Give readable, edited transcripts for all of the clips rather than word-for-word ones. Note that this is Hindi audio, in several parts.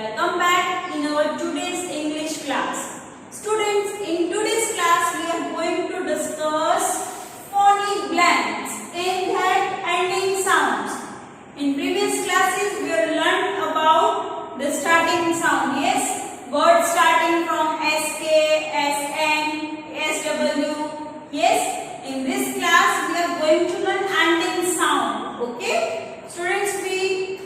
Welcome back in our today's English class. Students, in today's class we are going to discuss phonic blanks in that ending sounds. In previous classes we have learned about the starting sound. Yes, words starting from SK, SN, SW. Yes, in this class we are going to learn ending sound. Okay, students, we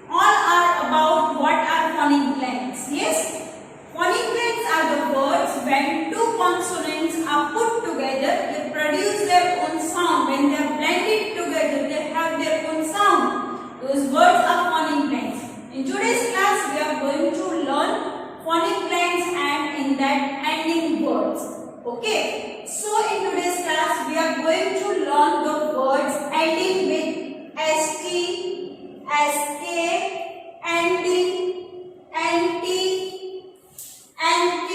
all are about what are phonic blanks. Yes, phonic blanks are the words when two consonants are put together, they produce their own sound. When they are blended together, they have their own sound. Those words are phonic blanks. In today's class, we are going to learn phonic blanks and in that ending words. Okay, so in today's class, we are going to learn the words ending with ST, SK, ND, NT, NK,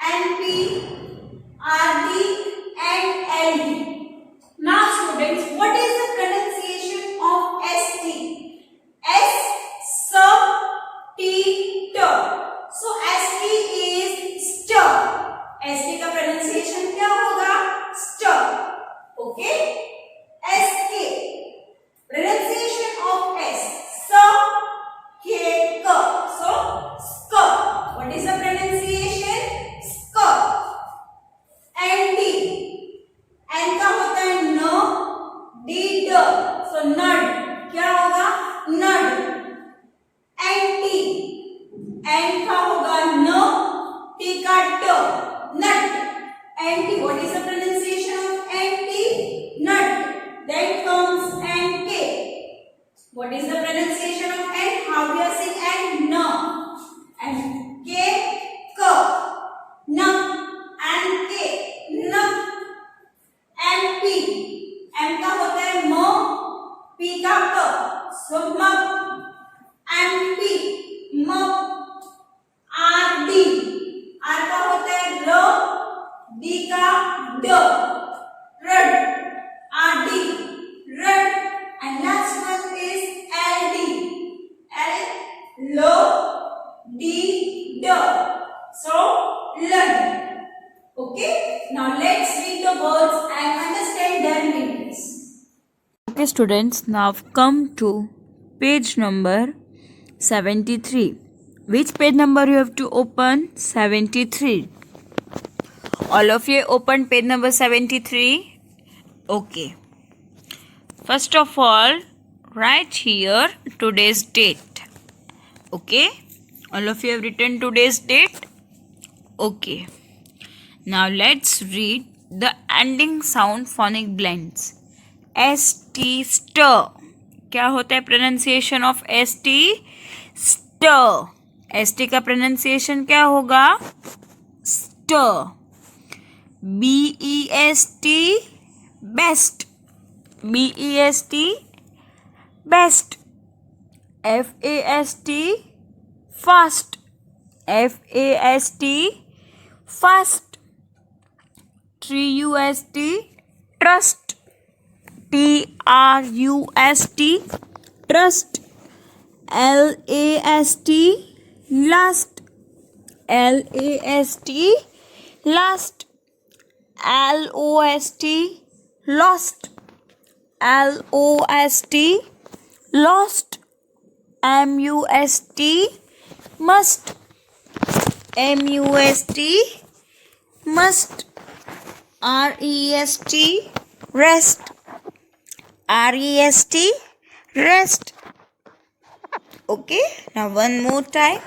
NP, RD and LD. Now students, what is the pronunciation of ST? S, T, T. So ST is st. ST का pronunciation क्या होगा? st. Okay? SK. Pronunciation of S. K, K. So, sk. What is the pronunciation? Sk. ND. N का होता है न, D, ड. So, नड. क्या होगा? नड. NT. N का होगा न, T का ट. नट. NT. What is the pronunciation of NT? Nut. Then comes NK. What is the pronunciation of N? How we are saying N? No. And K, K. No. And K, no. And P. M का होता है म, P का क. So म. And P, म. R, D. R का होता है र, D का ड. Rod. R, D. Rud. And last one is LD. L, D, D. So, lud. Okay. Now let's read the words and understand their meanings. Okay students, now come to page number 73. Which page number you have to open? 73. All of you open page number 73. Okay. First of all, write here today's date. Okay. All of you have written today's date. Okay. Now let's read the ending sound phonic blends. ST, stir. क्या होता है pronunciation of ST? Stir. ST का pronunciation क्या होगा? Stir. BEST, best. BEST, best. FAST, fast. FAST, fast. TRUST, trust. TRUST, trust. LAST, last. LAST, last. LOST, lost. LOST, lost. MUST, must. MUST, must. REST, rest. REST, rest. Okay, now one more time.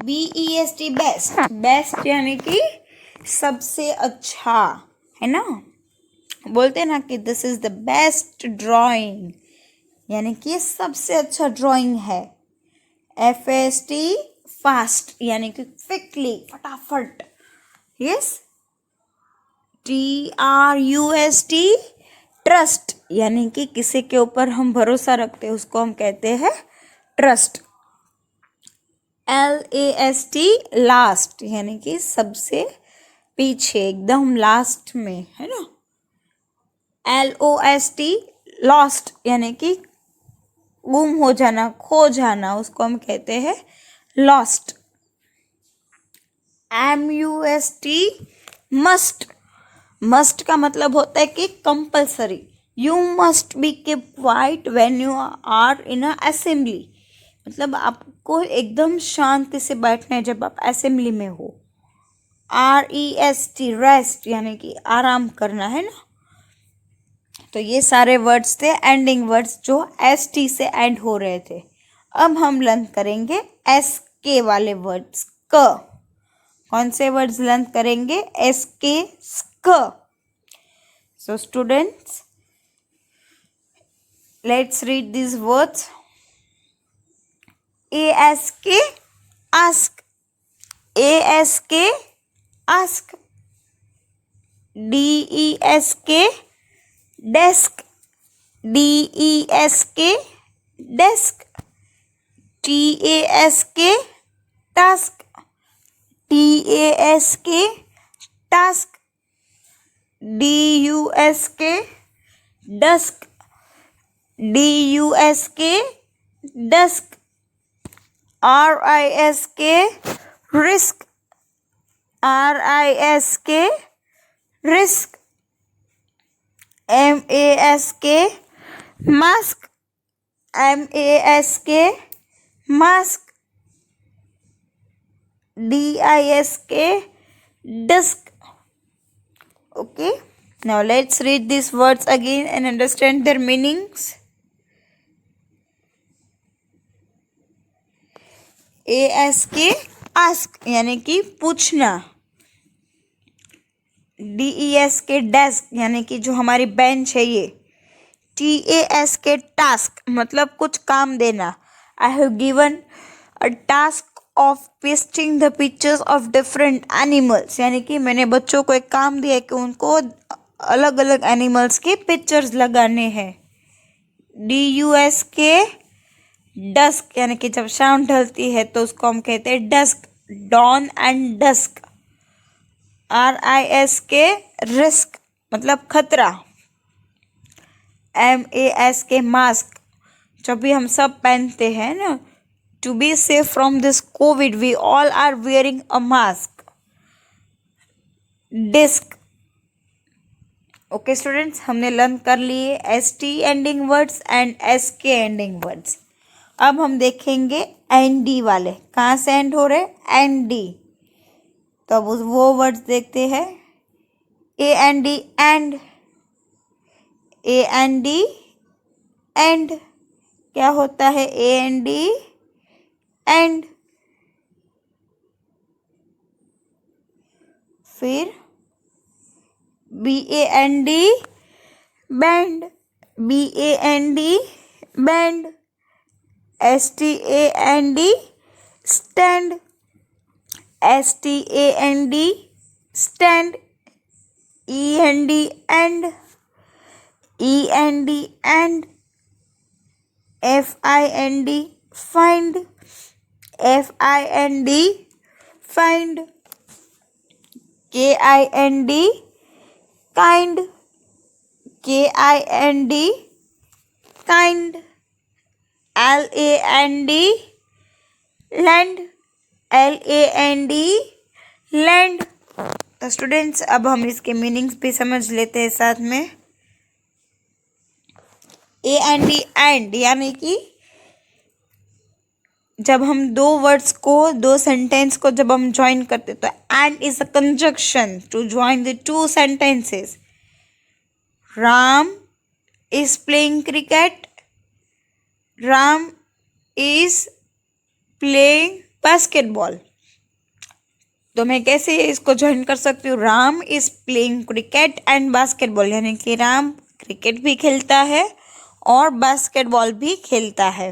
BEST, best. Best यानी कि सबसे अच्छा, है ना? बोलते हैं ना कि this is the best drawing, यानी कि सबसे अच्छा ड्राइंग है. FAST, फास्ट यानी कि क्विकली, फटाफट. यस. TRUST, ट्रस्ट यानी कि किसी के ऊपर हम भरोसा रखते हैं उसको हम कहते हैं ट्रस्ट. LAST, लास्ट यानी कि सबसे पीछे, एकदम लास्ट में, है ना. LOST, लॉस्ट यानी कि गुम हो जाना, खो जाना, उसको हम कहते हैं लॉस्ट। MUST must. मस्ट का मतलब होता है कि compulsory. You must be keep quiet when you are in a assembly, मतलब आपको एकदम शांति से बैठना है जब आप असेंबली में हो। REST रेस्ट यानी कि आराम करना है ना। तो ये सारे वर्ड्स थे एंडिंग वर्ड्स जो ST से एंड हो रहे थे। अब हम लर्न करेंगे SK वाले वर्ड्स। क कौन से वर्ड्स लर्न करेंगे? SK, स्क। So students, let's read this words. ASK ask, ASK ask, DESK desk, DESK desk, TASK task, TASK task, DUSK dusk, DUSK dusk, RISK risk, RISK risk, MASK mask, MASK mask, DISK disk. Okay, now let's read these words again and understand their meanings. ASK ask यानी कि पूछना, DESK डेस्क यानी कि जो हमारी बेंच है ये, TASK टास्क मतलब कुछ काम देना। I have given a task of pasting the pictures of different animals यानी कि मैंने बच्चों को एक काम दिया है कि उनको अलग अलग एनिमल्स के पिक्चर्स लगाने हैं। DUSK डस्क यानी कि जब शाम ढलती है तो उसको हम कहते हैं dusk, dawn and dusk. RISK risk मतलब खतरा। MASK मास्क जो भी हम सब पहनते हैं ना, to be safe from this COVID we all are wearing a mask. Disk. Okay students, हमने लर्न कर लिए ST ending words and SK ending words. अब हम देखेंगे ND वाले, कहाँ से एंड हो रहे? ND। तो अब वो वर्ड्स देखते हैं। AND एंड, AND एंड क्या होता है? AND and. फिर BAND band, BAND band, STAND stand, STAND stand, END and, END and, FIND find, FIND find, KIND kind, KIND kind, LAND land, LAND land. तो स्टूडेंट्स अब हम इसके मीनिंग्स भी समझ लेते हैं साथ में। AND एंड यानी कि जब हम दो वर्ड्स को, दो सेंटेंस को जब हम ज्वाइन करते तो and is a conjunction to join the two sentences. Ram is playing cricket, Ram is playing basketball. तो मैं कैसे इसको ज्वाइन कर सकती हूँ? Ram is playing cricket and basketball यानी कि राम क्रिकेट भी खेलता है और बास्केटबॉल भी खेलता है।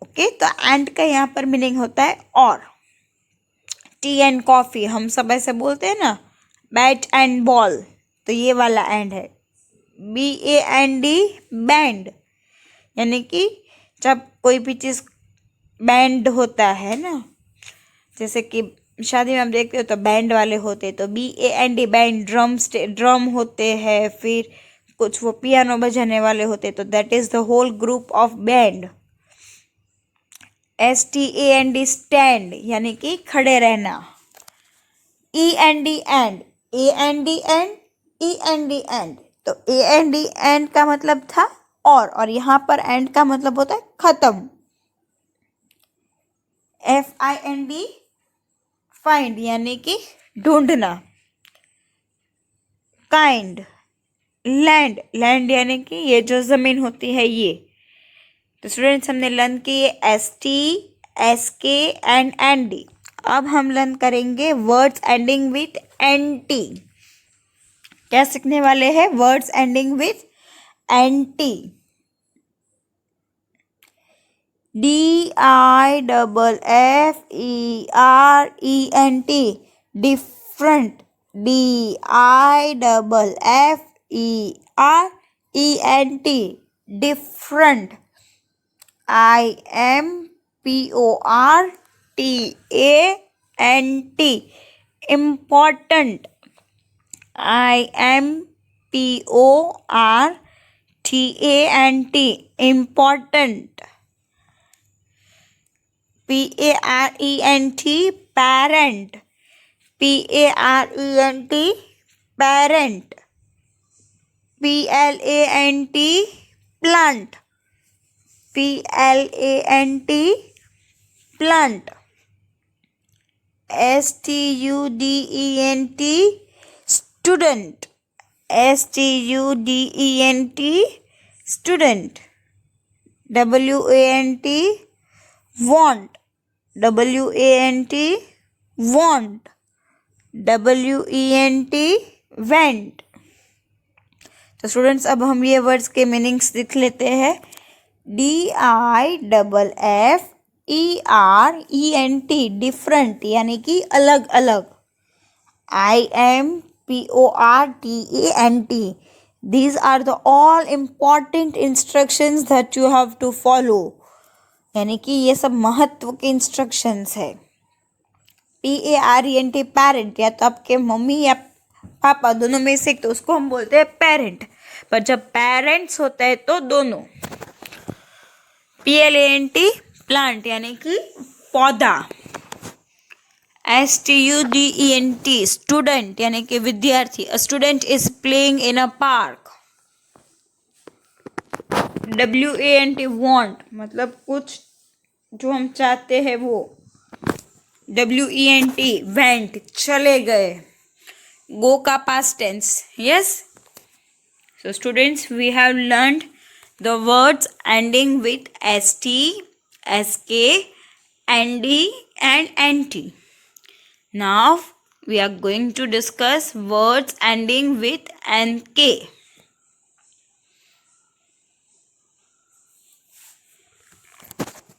ओके, तो एंड का यहाँ पर मीनिंग होता है और। टी एंड कॉफी हम सब ऐसे बोलते हैं ना, बैट एंड बॉल, तो ये वाला एंड है। BAND बैंड यानी कि जब कोई भी चीज़ बैंड होता है ना, जैसे कि शादी में हम देखते हो तो बैंड वाले होते हैं, तो BAND बैंड, ड्रम होते हैं, फिर कुछ वो पियानो बजाने वाले होते, तो that is the whole group of band. STAND stand यानी कि खड़े रहना. END end, AND and, END end. तो AND एंड का मतलब था और यहाँ पर एंड का मतलब होता है खत्म. FIND फाइंड यानी कि ढूंढना. काइंड, लैंड, लैंड यानी कि ये जो जमीन होती है ये. तो स्टूडेंट्स हमने लर्न किए ST, SK एंड ND. अब हम लर्न करेंगे वर्ड्स एंडिंग विथ NT. क्या सीखने वाले हैं? Words ending with NT. DIFFERENT different. DIFFERENT different. IMPORTANT important. IMPORTANT important. PARENT parent. PARENT parent. PLANT plant. PLANT plant. STUDENT student. STUDENT student. WANT want. WANT want. WENT went. तो स्टूडेंट्स अब हम ये वर्ड्स के मीनिंग्स लिख लेते हैं. DIFFERENT डिफरेंट यानी कि अलग अलग. IMPORTANT these are the all important instructions that you have to follow. यानी कि ये सब महत्व के इंस्ट्रक्शंस है. PARENT पेरेंट या तो आपके मम्मी या पापा दोनों में से, तो उसको हम बोलते हैं पेरेंट. पर जब पेरेंट्स होता है तो दोनों. PLANT प्लांट यानी कि पौधा. STUDENT स्टूडेंट यानी कि विद्यार्थी. A student is playing in a park. WANT want मतलब कुछ जो हम चाहते हैं वो. WENT वेंट चले गए. गो का past tense. Yes. So students, we have learned the words ending with ST, SK, ND and NT. Now we are going to discuss words ending with NK.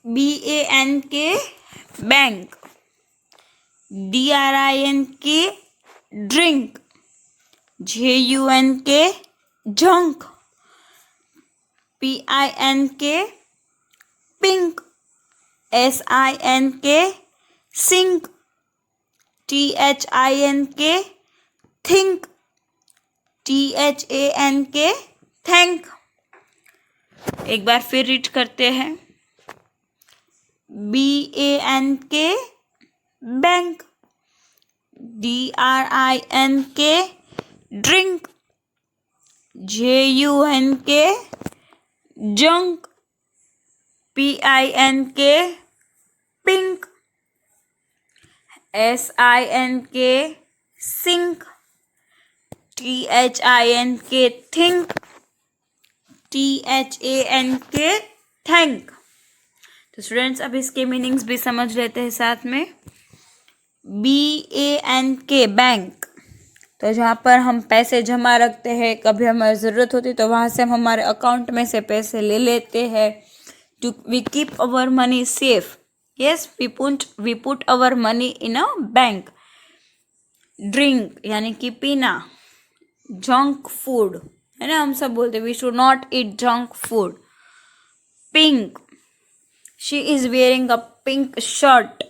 BANK bank. DRINK drink. JUNK junk. PINK pink. SINK sink. THINK think. THANK thank. एक बार फिर रीड करते हैं. BANK bank. DRINK drink. JUNK junk. PINK pink. SINK sink. THINK think. THANK thank. तो स्टूडेंट्स अब इसके मीनिंग्स भी समझ लेते हैं साथ में. BANK bank. तो जहाँ पर हम पैसे जमा रखते हैं, कभी हमें ज़रूरत होती तो वहाँ से हम हमारे अकाउंट में से पैसे ले लेते हैं. To we keep our money safe. Yes, we put our money in a bank. Drink यानी कि पीना. जंक फूड है ना, हम सब बोलते we should not eat junk food. Pink. She is wearing a pink shirt.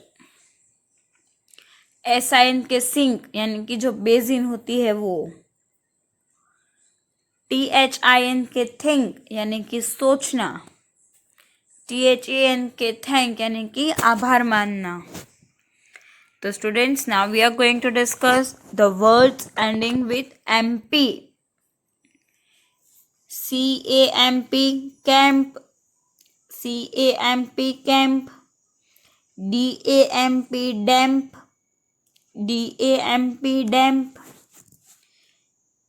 SINK sink यानी कि जो बेसिन होती है वो. THIN के थिंक यानी कि सोचना, THAN के थैंक यानी कि आभार मानना. तो students, now we are going to discuss the words ending with MP. CAMP camp, CAMP camp, DAMP damp, DAMP damp,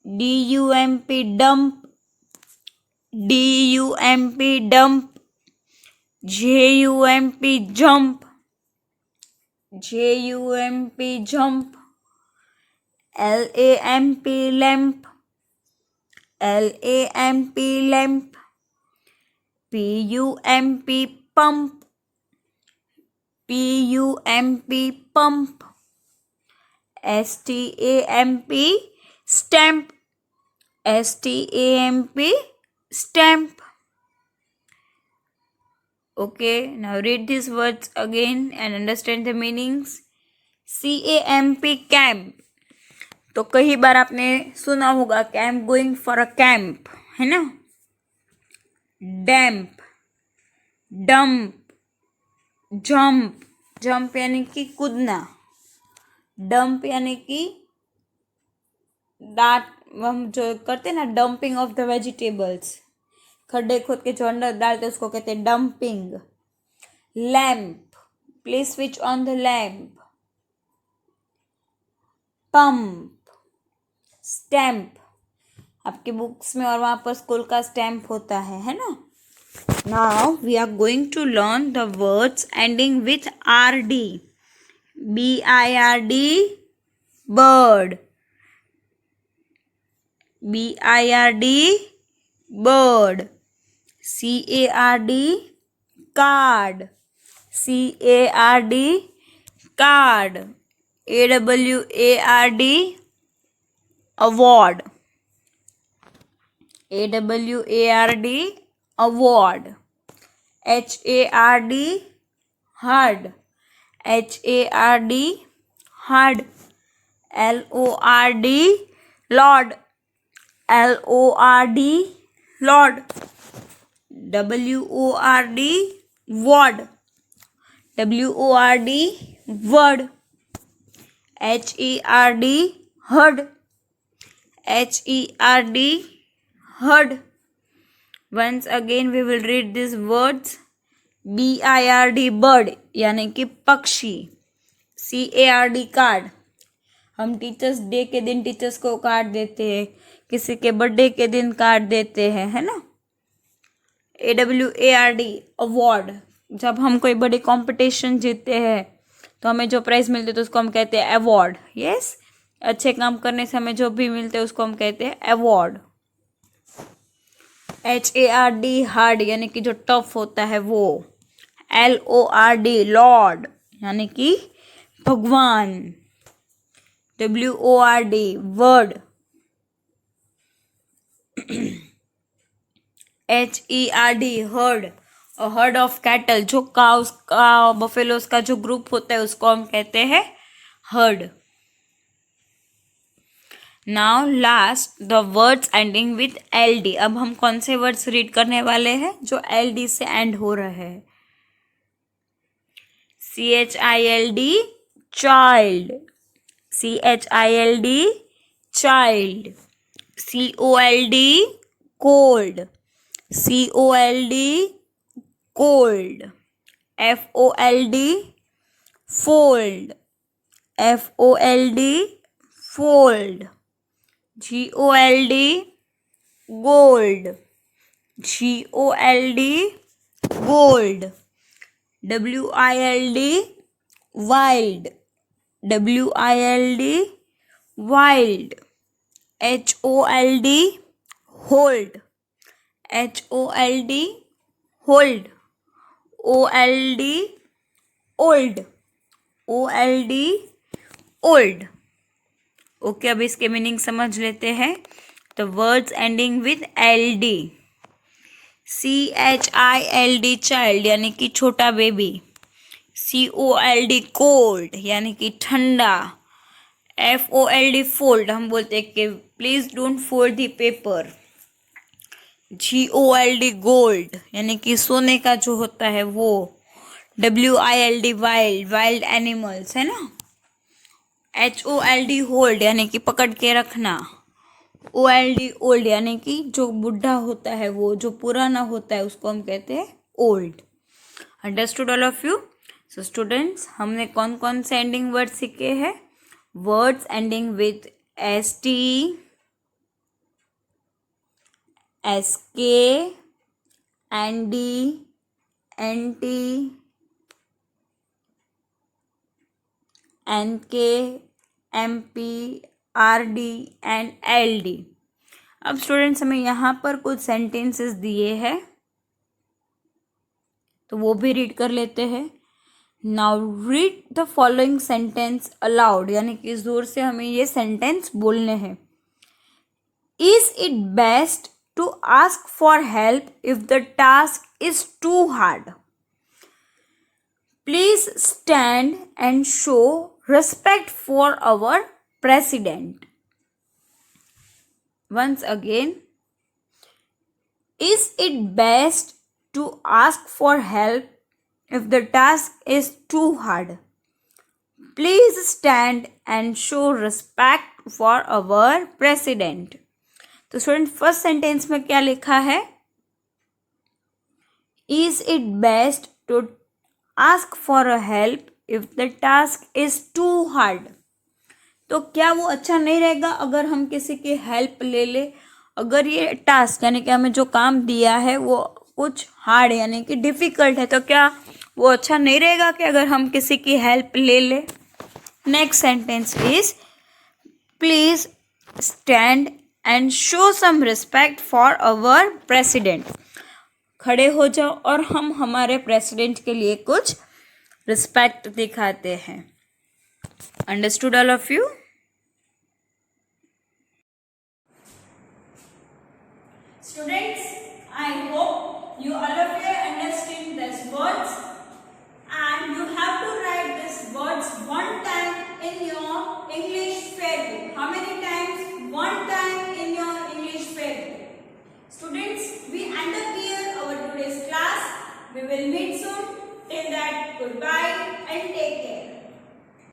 DUMP dump, DUMP dump, JUMP jump, JUMP jump, LAMP lamp, LAMP lamp, PUMP pump, PUMP pump, STAMP stamp, STAMP stamp. Okay, now read these words again and understand the meanings. CAMP camp. तो कई बार आपने सुना होगा कि I am going for a camp, है ना. डैम्प, डंप, जंप, जंप यानी कि कूदना, डंप यानी कि डाट, हम जो करते हैं ना डंपिंग ऑफ द वेजिटेबल्स, खड्डे खोद के जो अंदर डालते उसको कहते हैं dumping. Lamp, please switch on the lamp. Pump, stamp, आपके बुक्स में और वहाँ पर स्कूल का स्टैम्प होता है ना. Now we are going to learn the words ending with RD. BIRD bird, BIRD bird, CARD card, CARD card, AWARD award, AWARD award, HARD hard, HARD hard, LORD Lord, LORD Lord, WORD word, WORD word, HERD herd, HERD herd. Once again we will read these words. BIRD bird यानी कि पक्षी, CARD कार्ड, हम टीचर्स डे के दिन टीचर्स को कार्ड देते हैं, किसी के बर्थडे के दिन कार्ड देते हैं, है ना. AWARD अवार्ड, जब हम कोई बड़ी कंपटीशन जीतते हैं तो हमें जो प्राइज मिलते हैं तो उसको हम कहते हैं अवार्ड. यस, अच्छे काम करने से हमें जो भी मिलते हैं उसको हम कहते हैं अवार्ड. HARD हार्ड यानी कि जो टफ होता है वो. LORD लॉर्ड यानी कि भगवान. WORD word. HERD heard, heard of cattle, जो काउस का बफेलोस का जो ग्रुप होता है उसको हम कहते हैं heard. Now last the words ending with LD. अब हम कौन से वर्ड्स रीड करने वाले हैं जो LD से एंड हो रहे हैं. CHILD child, CHILD child, COLD cold, COLD cold, FOLD fold, FOLD fold, GOLD gold, GOLD gold, WILD wild, WILD wild, HOLD hold, HOLD hold, OLD old, OLD old. Okay, अब इसके मीनिंग समझ लेते हैं. तो words ending with LD. CHILD child यानी कि छोटा बेबी. COLD कोल्ड यानी कि ठंडा. FOLD फोल्ड, हम बोलते हैं कि please don't fold the paper. GOLD gold यानी कि सोने का जो होता है वो। WILD वाइल्ड वाइल्ड एनिमल्स है ना। HOLD होल्ड यानी कि पकड़ के रखना। OLD ओल्ड यानी कि जो बुढ़ा होता है वो, जो पुराना होता है उसको हम कहते हैं old. Understood all of you? So students, हमने कौन कौन से एंडिंग वर्ड सीखे हैं? Words ending with ST, SK, ND, NT, NK, MP, RD and LD। अब स्टूडेंट्स हमें यहाँ पर कुछ सेंटेंसेस दिए हैं तो वो भी रीड कर लेते हैं। Now read the following sentence aloud, यानी कि जोर से हमें ये सेंटेंस बोलने हैं। Is it best to ask for help if the task is too hard? Please stand and show respect for our president. Once again, is it best to ask for help if the task is too hard? Please stand and show respect for our president. तो स्टूडेंट फर्स्ट सेंटेंस में क्या लिखा है? Is it best to ask for a help if the task is too hard? तो क्या वो अच्छा नहीं रहेगा अगर हम किसी की हेल्प ले ले? अगर ये टास्क यानी कि हमें जो काम दिया है वो कुछ हार्ड यानी कि डिफ़िकल्ट है तो क्या वो अच्छा नहीं रहेगा कि अगर हम किसी की हेल्प ले ले? Next sentence is please stand and show some respect for our president. खड़े हो जाओ और हम हमारे प्रेसिडेंट के लिए कुछ रिस्पेक्ट दिखाते हैं। Understood all of you? Students, I hope you all of you